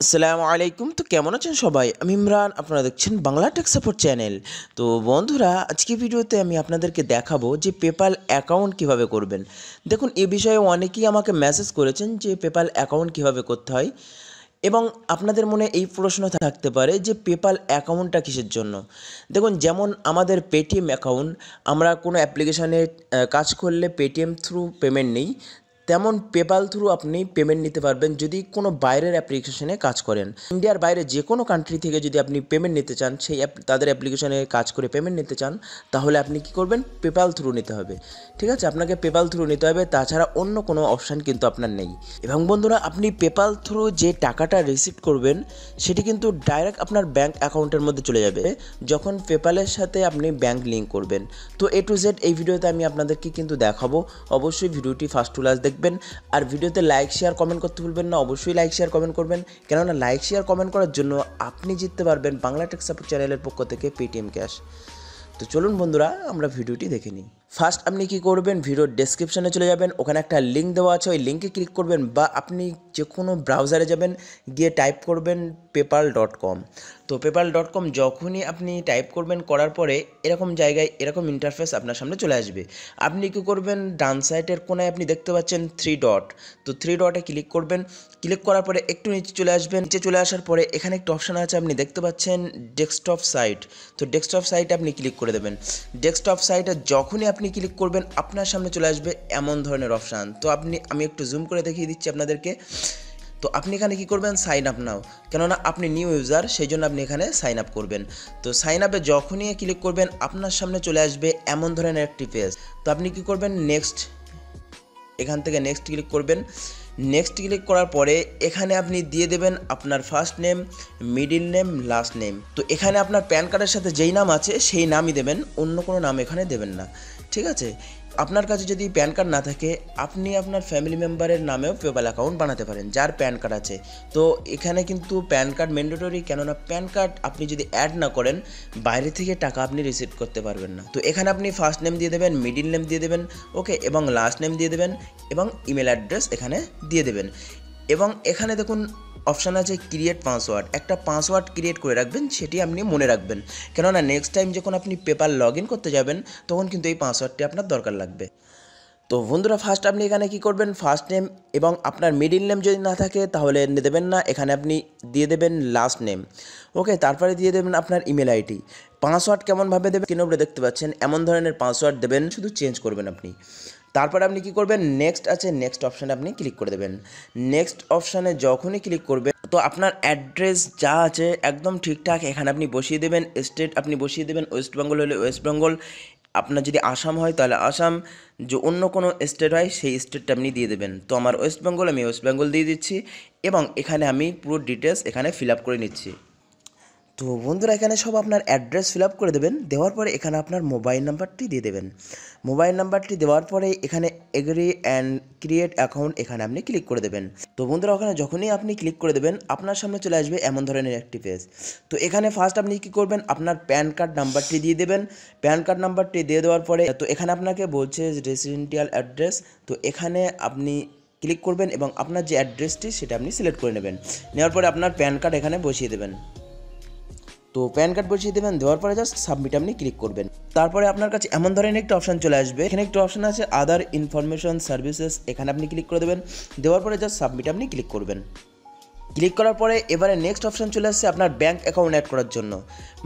আসসালামু আলাইকুম। তো কেমন আছেন সবাই? আমি ইমরান, আপনারা দেখছেন বাংলা টেক সাপোর্ট চ্যানেল। তো বন্ধুরা, আজকে ভিডিওতে আমি আপনাদেরকে দেখাবো যে পেপ্যাল অ্যাকাউন্ট কিভাবে করবেন। দেখুন, এ বিষয়ে অনেকেই আমাকে মেসেজ করেছেন যে পেপ্যাল অ্যাকাউন্ট কিভাবে করতে হয়, এবং আপনাদের মনে এই প্রশ্ন থাকতে পারে যে পেপ্যাল অ্যাকাউন্টটা কিসের জন্য। দেখুন, যেমন আমাদের পেটিএম অ্যাকাউন্ট, আমরা কোনো অ্যাপ্লিকেশানে কাজ করলে পেটিএম থ্রু পেমেন্ট নেই, তেমন পেপ্যাল থ্রু আপনি পেমেন্ট নিতে পারবেন যদি কোনো বাইরের অ্যাপ্লিকেশনে কাজ করেন। ইন্ডিয়ার বাইরে যে কোনো কান্ট্রি থেকে যদি আপনি পেমেন্ট নিতে চান, সেই তাদের অ্যাপ্লিকেশনে কাজ করে পেমেন্ট নিতে চান, তাহলে আপনি কি করবেন? পেপ্যাল থ্রু নিতে হবে। ঠিক আছে, আপনাকে পেপ্যাল থ্রু নিতে হবে, তাছাড়া অন্য কোনো অপশান কিন্তু আপনার নেই। এবং বন্ধুরা, আপনি পেপ্যাল থ্রু যে টাকাটা রিসিভ করবেন, সেটি কিন্তু ডাইরেক্ট আপনার ব্যাঙ্ক অ্যাকাউন্টের মধ্যে চলে যাবে যখন পেপ্যালের সাথে আপনি ব্যাঙ্ক লিঙ্ক করবেন। তো A to Z এই ভিডিওতে আমি আপনাদেরকে কিন্তু দেখাবো। অবশ্যই ভিডিওটি ফার্স্ট টু লাস্ট দেখবেন, আর ভিডিওতে লাইক শেয়ার কমেন্ট করতে ভুলবেন না। অবশ্যই লাইক শেয়ার কমেন্ট করবেন, কেননা লাইক শেয়ার কমেন্ট করার জন্য আপনি জিততে পারবেন বাংলা টেক সাপোর্ট চ্যানেলের পক্ষ থেকে পেটিএম ক্যাশ। তো চলুন বন্ধুরা, আমরা ভিডিওটি দেখে নিই। ফার্স্ট আপনি কি করবেন? ভিডিওর ডেসক্রিপশনে চলে যাবেন, ওখানে একটা লিঙ্ক দেওয়া আছে, ওই লিঙ্কে ক্লিক করবেন, বা আপনি যে কোনো ব্রাউজারে যাবেন, গিয়ে টাইপ করবেন paypal.com। তো paypal.com যখনই আপনি টাইপ করবেন, করার পরে এরকম জায়গায় এরকম ইন্টারফেস আপনার সামনে চলে আসবে। আপনি কী করবেন? ডান সাইডের কোনায় আপনি দেখতে পাচ্ছেন 3 ডট, তো 3 ডটে ক্লিক করবেন। ক্লিক করার পরে একটু নিচে চলে আসবেন। নিচে চলে আসার পরে এখানে একটা অপশান আছে, আপনি দেখতে পাচ্ছেন ডেস্কটপ সাইট। তো ডেস্কটপ সাইটে আপনি ক্লিক করে দেবেন। ডেস্কটপ সাইটে যখনই আপনি ক্লিক করবেন, আপনার সামনে চলে আসবে এমন ধরনের অপশান। তো আমি একটু জুম করে দেখিয়ে দিচ্ছি আপনাদেরকে। তো আপনি এখানে কী করবেন? সাইন আপ নাও, কেননা আপনি নিউ ইউজার, সেই জন্য আপনি এখানে সাইন আপ করবেন। তো সাইন আপে যখনই ক্লিক করবেন, আপনার সামনে চলে আসবে এমন ধরনের একটি পেজ। তো আপনি কী করবেন? নেক্সট, এখান থেকে নেক্সট ক্লিক করবেন। নেক্সট ক্লিক করার পরে এখানে আপনি দিয়ে দেবেন আপনার first name, middle name, last name. তো এখানে আপনার প্যান কার্ডের সাথে যেই নাম আছে সেই নামই দেবেন, অন্য কোনো নাম এখানে দেবেন না। ঠিক আছে, আপনার কাছে যদি প্যান কার্ড না থাকে, আপনি আপনার ফ্যামিলি মেম্বারের নামেও পেপ্যাল অ্যাকাউন্ট বানাতে পারেন যার প্যান কার্ড আছে। তো এখানে কিন্তু প্যান কার্ড ম্যান্ডেটরি, কেননা প্যান কার্ড আপনি যদি অ্যাড না করেন, বাইরে থেকে টাকা আপনি রিসিভ করতে পারবেন না। তো এখানে আপনি ফার্স্ট নেম দিয়ে দেবেন, মিডিল নেম দিয়ে দেবেন, ওকে, এবং লাস্ট নেম দিয়ে দেবেন, এবং ইমেল অ্যাড্রেস এখানে দিয়ে দেবেন। এবং এখানে দেখুন অপশান আছে ক্রিয়েট পাসওয়ার্ড। একটা পাসওয়ার্ড ক্রিয়েট করে রাখবেন, সেটি আপনি মনে রাখবেন, কেননা নেক্সট টাইম যখন আপনি পেপ্যাল লগ ইন করতে যাবেন, তখন কিন্তু এই পাসওয়ার্ডটি আপনার দরকার লাগবে। তো বন্ধুরা, ফার্স্ট আপনি এখানে কি করবেন? ফার্স্ট নেম এবং আপনার মিডিল নেম যদি না থাকে তাহলে দেবেন না, এখানে আপনি দিয়ে দেবেন লাস্ট নেম, ওকে। তারপরে দিয়ে দেবেন আপনার ইমেল আইডি। পাসওয়ার্ড কেমনভাবে দেবেন? কিভাবে দেখতে পাচ্ছেন এমন ধরনের পাসওয়ার্ড দেবেন, শুধু চেঞ্জ করবেন আপনি। তারপরে আপনি কি করবেন? নেক্সট আছে, নেক্সট অপশানে আপনি ক্লিক করে দেবেন। নেক্সট অপশানে যখনই ক্লিক করবেন, তো আপনার অ্যাড্রেস যা আছে একদম ঠিকঠাক এখানে আপনি বসিয়ে দেবেন। স্টেট আপনি বসিয়ে দেবেন, ওয়েস্ট বেঙ্গল হলে ওয়েস্ট বেঙ্গল, আপনার যদি আসাম হয় তাহলে আসাম, যে অন্য কোনো স্টেট হয় সেই স্টেটটা আপনি দিয়ে দেবেন। তো আমার ওয়েস্ট বেঙ্গল, আমি ওয়েস্ট বেঙ্গল দিয়ে দিচ্ছি, এবং এখানে আমি পুরো ডিটেলস এখানে ফিল আপ করে নিচ্ছি। তো বন্ধুরা, এখানে সব আপনার অ্যাড্রেস ফিল আপ করে দেবেন। দেওয়ার পরে এখানে আপনার মোবাইল নাম্বারটি দিয়ে দেবেন। মোবাইল নাম্বারটি দেওয়ার পরে এখানে এগ্রি অ্যান্ড ক্রিয়েট অ্যাকাউন্ট, এখানে আপনি ক্লিক করে দেবেন। তো বন্ধুরা, ওখানে যখনই আপনি ক্লিক করে দেবেন, আপনার সামনে চলে আসবে এমন ধরনের একটি পেজ। তো এখানে ফার্স্ট আপনি কী করবেন? আপনার প্যান কার্ড নাম্বারটি দিয়ে দেবেন। প্যান কার্ড নাম্বারটি দিয়ে দেওয়ার পরে, তো এখানে আপনাকে বলছে রেসিডেন্সিয়াল অ্যাড্রেস, তো এখানে আপনি ক্লিক করবেন এবং আপনার যে অ্যাড্রেসটি সেটা আপনি সিলেক্ট করে নেবেন। নেওয়ার পরে আপনার প্যান কার্ড এখানে বসিয়ে দেবেন। তো প্যান কার্ড বসিয়ে দেবেন, দেওয়ার পরে জাস্ট সাবমিট আপনি ক্লিক করবেন। তারপরে আপনার কাছে এমন ধরনের একটা অপশান চলে আসবে, এখানে একটা অপশান আছে আদার ইনফরমেশন সার্ভিসেস, এখানে আপনি ক্লিক করে দেবেন। দেওয়ার পরে জাস্ট সাবমিট আপনি ক্লিক করবেন। ক্লিক করার পরে এবারে নেক্সট অপশান চলে আসছে আপনার ব্যাঙ্ক অ্যাকাউন্ট অ্যাড করার জন্য,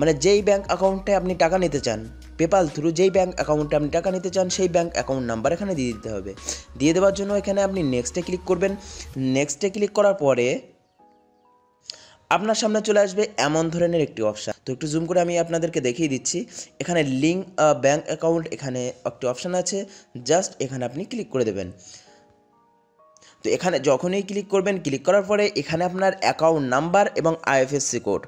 মানে যেই ব্যাঙ্ক অ্যাকাউন্টে আপনি টাকা নিতে চান পেপ্যাল থ্রু, যেই ব্যাঙ্ক অ্যাকাউন্টে আপনি টাকা নিতে চান সেই ব্যাঙ্ক অ্যাকাউন্ট নাম্বার এখানে দিয়ে দিতে হবে। দিয়ে দেওয়ার জন্য এখানে আপনি নেক্সটে ক্লিক করবেন। নেক্সটে ক্লিক করার পরে আপনার সামনে চলে আসবে এমন ধরনের একটি অপশান। তো একটু জুম করে আমি আপনাদেরকে দেখিয়ে দিচ্ছি। এখানে লিঙ্ক ব্যাঙ্ক অ্যাকাউন্ট, এখানে একটি অপশান আছে, জাস্ট এখানে আপনি ক্লিক করে দেবেন। তো এখানে যখনই ক্লিক করবেন, ক্লিক করার পরে এখানে আপনার অ্যাকাউন্ট নাম্বার এবং আইএফএসসি কোড,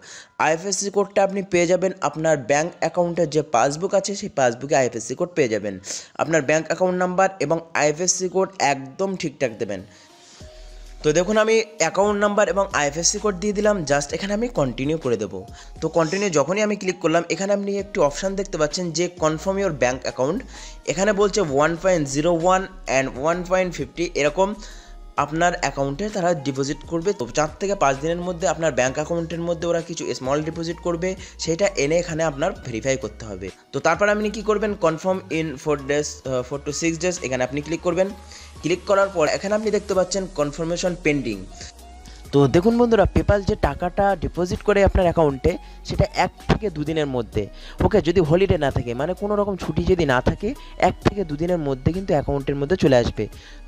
আইএফএসসি কোডটা আপনি পেয়ে যাবেন আপনার ব্যাঙ্ক অ্যাকাউন্টের যে পাসবুক আছে সেই পাসবুকে আইএফএসসি কোড পেয়ে যাবেন। আপনার ব্যাঙ্ক অ্যাকাউন্ট নাম্বার এবং আইএফএসসি কোড একদম ঠিকঠাক দেবেন। তো দেখুন, আমি অ্যাকাউন্ট নাম্বার এবং আইএফএসসি কোড দিয়ে দিলাম, জাস্ট এখানে আমি কন্টিনিউ করে দেবো। তো কন্টিনিউ যখনই আমি ক্লিক করলাম, এখানে আপনি একটি অপশান দেখতে পাচ্ছেন যে কনফার্ম ইউর ব্যাঙ্ক অ্যাকাউন্ট। এখানে বলছে 1.01 অ্যান্ড 1.50 এরকম আপনার অ্যাকাউন্টে তারা ডিপোজিট করবে। তো 4 থেকে 5 দিনের মধ্যে আপনার ব্যাঙ্ক অ্যাকাউন্টের মধ্যে ওরা কিছু স্মল ডিপোজিট করবে, সেটা এনে এখানে আপনার ভেরিফাই করতে হবে। তো তারপর আপনি কী করবেন, কনফার্ম ইন 4 to 6 days এখানে আপনি ক্লিক করবেন। ক্লিক করার পর এখানে আপনি দেখতে পাচ্ছেন কনফার্মেশন পেন্ডিং। তো দেখুন বন্ধুরা, পেপাল যে টাকাটা ডিপোজিট করে আপনার অ্যাকাউন্টে সেটা 1 থেকে 2 দিনের মধ্যে, ওকে, যদি হলিডে না থাকে মানে কোনো রকম ছুটি যদি না থাকে 1 থেকে 2 দিনের মধ্যে কিন্তু অ্যাকাউন্টের মধ্যে চলে আসবে।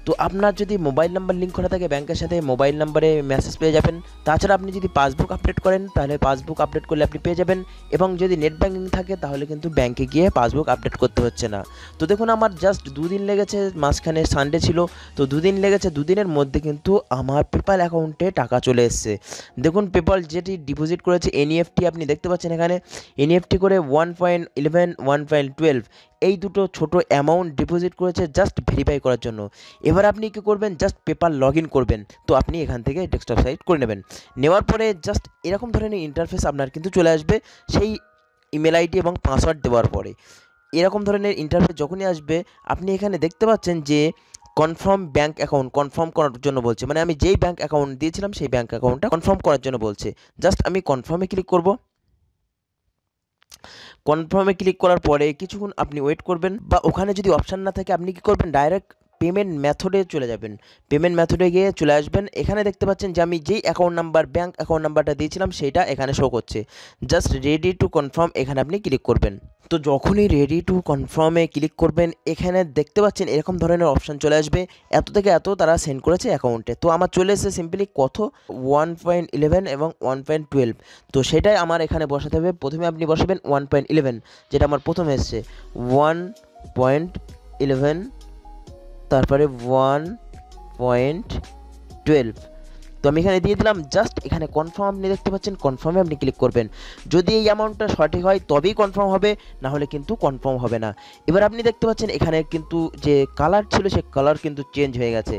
তো আপনার যদি মোবাইল নাম্বার লিঙ্ক করা থাকে ব্যাংকের সাথে, মোবাইল নাম্বারে মেসেজ পেয়ে যাবেন। তাছাড়া আপনি যদি পাসবুক আপডেট করেন তাহলে পাসবুক আপডেট করলে আপনি পেয়ে যাবেন, এবং যদি নেট ব্যাঙ্কিং থাকে তাহলে কিন্তু ব্যাংকে গিয়ে পাসবুক আপডেট করতে হচ্ছে না। তো দেখুন আমার জাস্ট 2 দিন লেগেছে, মাঝখানে সানডে ছিল, তো 2 দিন লেগেছে। 2 দিনের মধ্যে কিন্তু আমার পেপাল অ্যাকাউন্টে টাকা চলে এসছে। দেখুন পেপাল যেটি ডিপোজিট করেছে এনইএফটি আপনি দেখতে পাচ্ছেন এখানে, এনইএফটি করে 1.11 1.12 এই দুটো ছোট অ্যামাউন্ট ডিপোজিট করেছে জাস্ট ভেরিফাই করার জন্য। এবার আপনি কী করবেন, জাস্ট পেপাল লগ ইন করবেন। তো আপনি এখান থেকে ডেস্কটপ সাইট করে নেবেন। নেওয়ার পরে জাস্ট এরকম ধরনের ইন্টারফেস আপনার কিন্তু চলে আসবে সেই ইমেল আইডি এবং পাসওয়ার্ড দেওয়ার পরে। এরকম ধরনের ইন্টারফেস যখনই আসবে আপনি এখানে দেখতে পাচ্ছেন যে কনফার্ম ব্যাঙ্ক অ্যাকাউন্ট কনফার্ম করার জন্য বলছে, মানে আমি যেই ব্যাঙ্ক অ্যাকাউন্ট দিয়েছিলাম সেই ব্যাঙ্ক অ্যাকাউন্টটা কনফার্ম করার জন্য বলছে। জাস্ট আমি কনফার্মে ক্লিক করব। কনফার্মে ক্লিক করার পরে কিছুক্ষণ আপনি ওয়েট করবেন, বা ওখানে যদি অপশান না থাকে আপনি কী করবেন, ডাইরেক্ট পেমেন্ট মেথডে চলে যাবেন। পেমেন্ট মেথডে গিয়ে চলে আসবেন। এখানে দেখতে পাচ্ছেন যে আমি যেই অ্যাকাউন্ট নাম্বার ব্যাঙ্ক অ্যাকাউন্ট নাম্বারটা দিয়েছিলাম সেইটা এখানে শো করছে। জাস্ট রেডি টু কনফার্ম এখানে আপনি ক্লিক করবেন। তো যখনই রেডি টু কনফার্মে ক্লিক করবেন এখানে দেখতে পাচ্ছেন এরকম ধরনের অপশান চলে আসবে, এত থেকে এত তারা সেন্ড করেছে অ্যাকাউন্টে। তো আমার চলে এসেছে সিম্পলি কত, 1.11 এবং 1.12। তো সেটাই আমার এখানে বসাতে হবে। প্রথমে আপনি বসাবেন 1.11, যেটা আমার প্রথমে এসছে 1.11, তারপরে 1.12। তো আমি এখানে দিয়ে দিলাম। জাস্ট এখানে কনফার্ম আপনি দেখতে পাচ্ছেন, কনফার্মে আপনি ক্লিক করবেন। যদি এই অ্যামাউন্টটা সঠিক হয় তবেই কনফার্ম হবে, না হলে কিন্তু কনফার্ম হবে না। এবার আপনি দেখতে পাচ্ছেন এখানে কিন্তু যে কালার ছিল সে কালার কিন্তু চেঞ্জ হয়ে গেছে,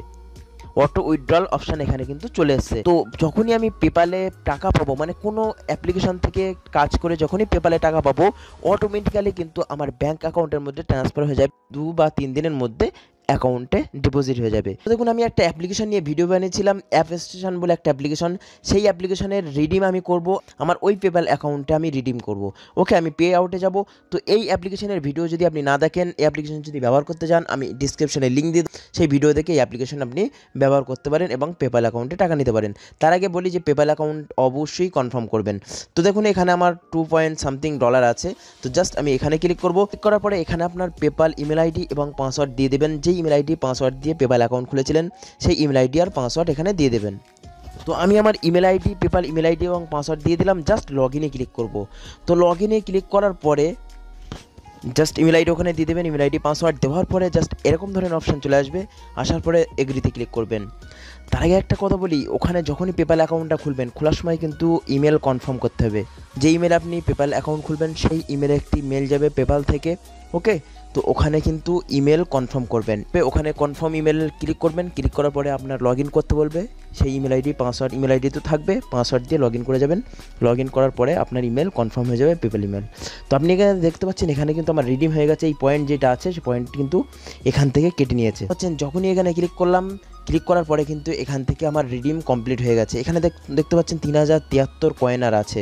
অটো উইথড্রল অপশান এখানে কিন্তু চলে এসেছে। তো যখনই আমি পেপালে টাকা পাবো, মানে কোনো অ্যাপ্লিকেশন থেকে কাজ করে যখনই পেপালে টাকা পাবো অটোমেটিক্যালি কিন্তু আমার ব্যাঙ্ক অ্যাকাউন্টের মধ্যে ট্রান্সফার হয়ে যাবে, 2 বা 3 দিনের মধ্যে অ্যাকাউন্টে ডিপোজিট হয়ে যাবে। তো দেখুন আমি একটা অ্যাপ্লিকেশন নিয়ে ভিডিও বানিয়েছিলাম, অ্যাপ স্টেশন বলে একটা অ্যাপ্লিকেশন। সেই অ্যাপ্লিকেশনের রিডিম আমি করব, আমার ওই পেপাল অ্যাকাউন্টে আমি রিডিম করব। ওকে, আমি পে আউটে যাব। তো এই অ্যাপ্লিকেশনের ভিডিও যদি আপনি না দেখেন, এই অ্যাপ্লিকেশন যদি ব্যবহার করতে চান আমি ডিসক্রিপশনে লিঙ্ক দিয়ে সেই ভিডিও দেখে এই অ্যাপ্লিকেশন আপনি ব্যবহার করতে পারেন এবং পেপাল অ্যাকাউন্টে টাকা নিতে পারেন। তার আগে বলি যে পেপাল অ্যাকাউন্ট অবশ্যই কনফার্ম করবেন। তো দেখুন এখানে আমার 2 পয়েন্ট সামথিং আছে। তো জাস্ট আমি এখানে ক্লিক করব। ক্লিক করার পরে এখানে আপনার পেপাল ইমেল আইডি এবং পাসওয়ার্ড দিয়ে দেবেন। যেই ইমেল আইডি পাসওয়ার্ড দিয়ে পেপাল অ্যাকাউন্ট খুলেছিলেন সেই ইমেল আইডি আর পাসওয়ার্ড এখানে দিয়ে দেবেন। তো আমি আমার email ID, PayPal email ID এবং পাসওয়ার্ড দিয়ে দিলাম। জাস্ট লগ ইনে ক্লিক করব। তো লগ ইনে ক্লিক করার পরে জাস্ট ইমেল আইডি ওখানে দিয়ে দেবেন। ইমেল আইডি পাসওয়ার্ড দেওয়ার পরে জাস্ট এরকম ধরনের অপশান চলে আসবে। আসার পরে এগ্রিতে ক্লিক করবেন। তার আগে একটা কথা বলি, ওখানে যখনই পেপাল অ্যাকাউন্টটা খুলবেন খোলার সময় কিন্তু ইমেল কনফার্ম করতে হবে। যে ইমেল আপনি পেপাল অ্যাকাউন্ট খুলবেন সেই ইমেলে একটি মেল যাবে পেপাল থেকে, ওকে। তো ওখানে কিন্তু ইমেল কনফার্ম করবেন। ওখানে কনফার্ম ইমেল ক্লিক করবেন। ক্লিক করার পরে আপনার লগ ইন করতে বলবে। সেই email ID password, email ID তো থাকবে, পাসওয়ার্ড দিয়ে লগ ইন করে যাবেন। লগ ইন করার পরে আপনার ইমেল কনফার্ম হয়ে যাবে, পেপাল ইমেল। তো আপনি এখানে দেখতে পাচ্ছেন এখানে কিন্তু আমার রিডিম হয়ে গেছে। এই পয়েন্ট যেটা আছে সেই পয়েন্ট কিন্তু এখান থেকে কেটে নিয়েছে। পাচ্ছেন যখনই এখানে ক্লিক করলাম, ক্লিক করার পরে কিন্তু এখান থেকে আমার রিডিম কমপ্লিট হয়ে গেছে। এখানে দেখতে পাচ্ছেন 3073 কয়েন আর আছে।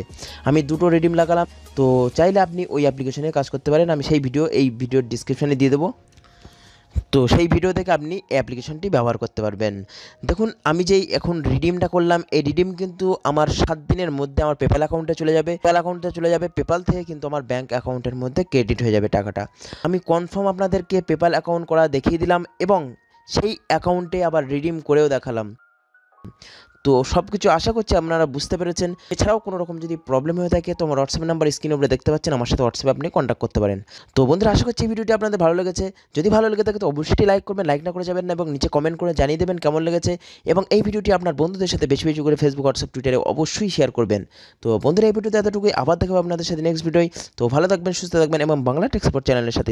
আমি 2টো রিডিম লাগালাম। তো চাইলে আপনি ওই অ্যাপ্লিকেশনে কাজ করতে পারেন। আমি সেই ভিডিও এই ভিডিওর ডিসক্রিপশানে দিয়ে দেবো। তো সেই ভিডিও থেকে আপনি এই অ্যাপ্লিকেশনটি ব্যবহার করতে পারবেন। দেখুন আমি যেই এখন রিডিমটা করলাম, এই রিডিম কিন্তু আমার 7 দিনের মধ্যে আমার পেপাল অ্যাকাউন্টে চলে যাবে। পেপাল অ্যাকাউন্টে চলে যাবে, পেপাল থেকে কিন্তু আমার ব্যাঙ্ক অ্যাকাউন্টের মধ্যে ক্রেডিট হয়ে যাবে টাকাটা। আমি কনফার্ম আপনাদেরকে পেপাল অ্যাকাউন্ট করা দেখিয়ে দিলাম এবং সেই অ্যাকাউন্টে আবার রিডিম করেও দেখালাম। তো সব কিছু আশা করছি আপনারা বুঝতে পেরেছেন। এছাড়াও কোনো রকম যদি প্রবলেম হয়ে থাকে তো আমার হোয়াটসঅ্যাপ নাম্বার স্ক্রিনের উপরে দেখতে পাচ্ছেন, আমার সাথে হোয়াটসঅ্যাপে আপনি কন্ট্যাক্ট করতে পারেন। তো বন্ধুরা আশা করছি এই ভিডিওটি আপনাদের ভালো লেগেছে। যদি ভালো লেগে থাকে তো অবশ্যই লাইক করবেন, লাইক না করে যাবেন না, এবং নিচে কমেন্ট করে জানিয়ে দেবেন কেমন লেগেছে। এবং এই ভিডিওটি আপনার বন্ধুদের সাথে বেশি বেশি করে ফেসবুক, হোয়াটসঅ্যাপ, টুইটারে অবশ্যই শেয়ার করবেন। তো বন্ধুরা এই ভিডিওতে এতটুকুই, আবার দেখাবো আপনাদের সাথে নেক্সট ভিডিওয়। তো ভালো থাকবেন, সুস্থ থাকবেন এবং বাংলা টেক সাপোর্ট চ্যানেলের সাথে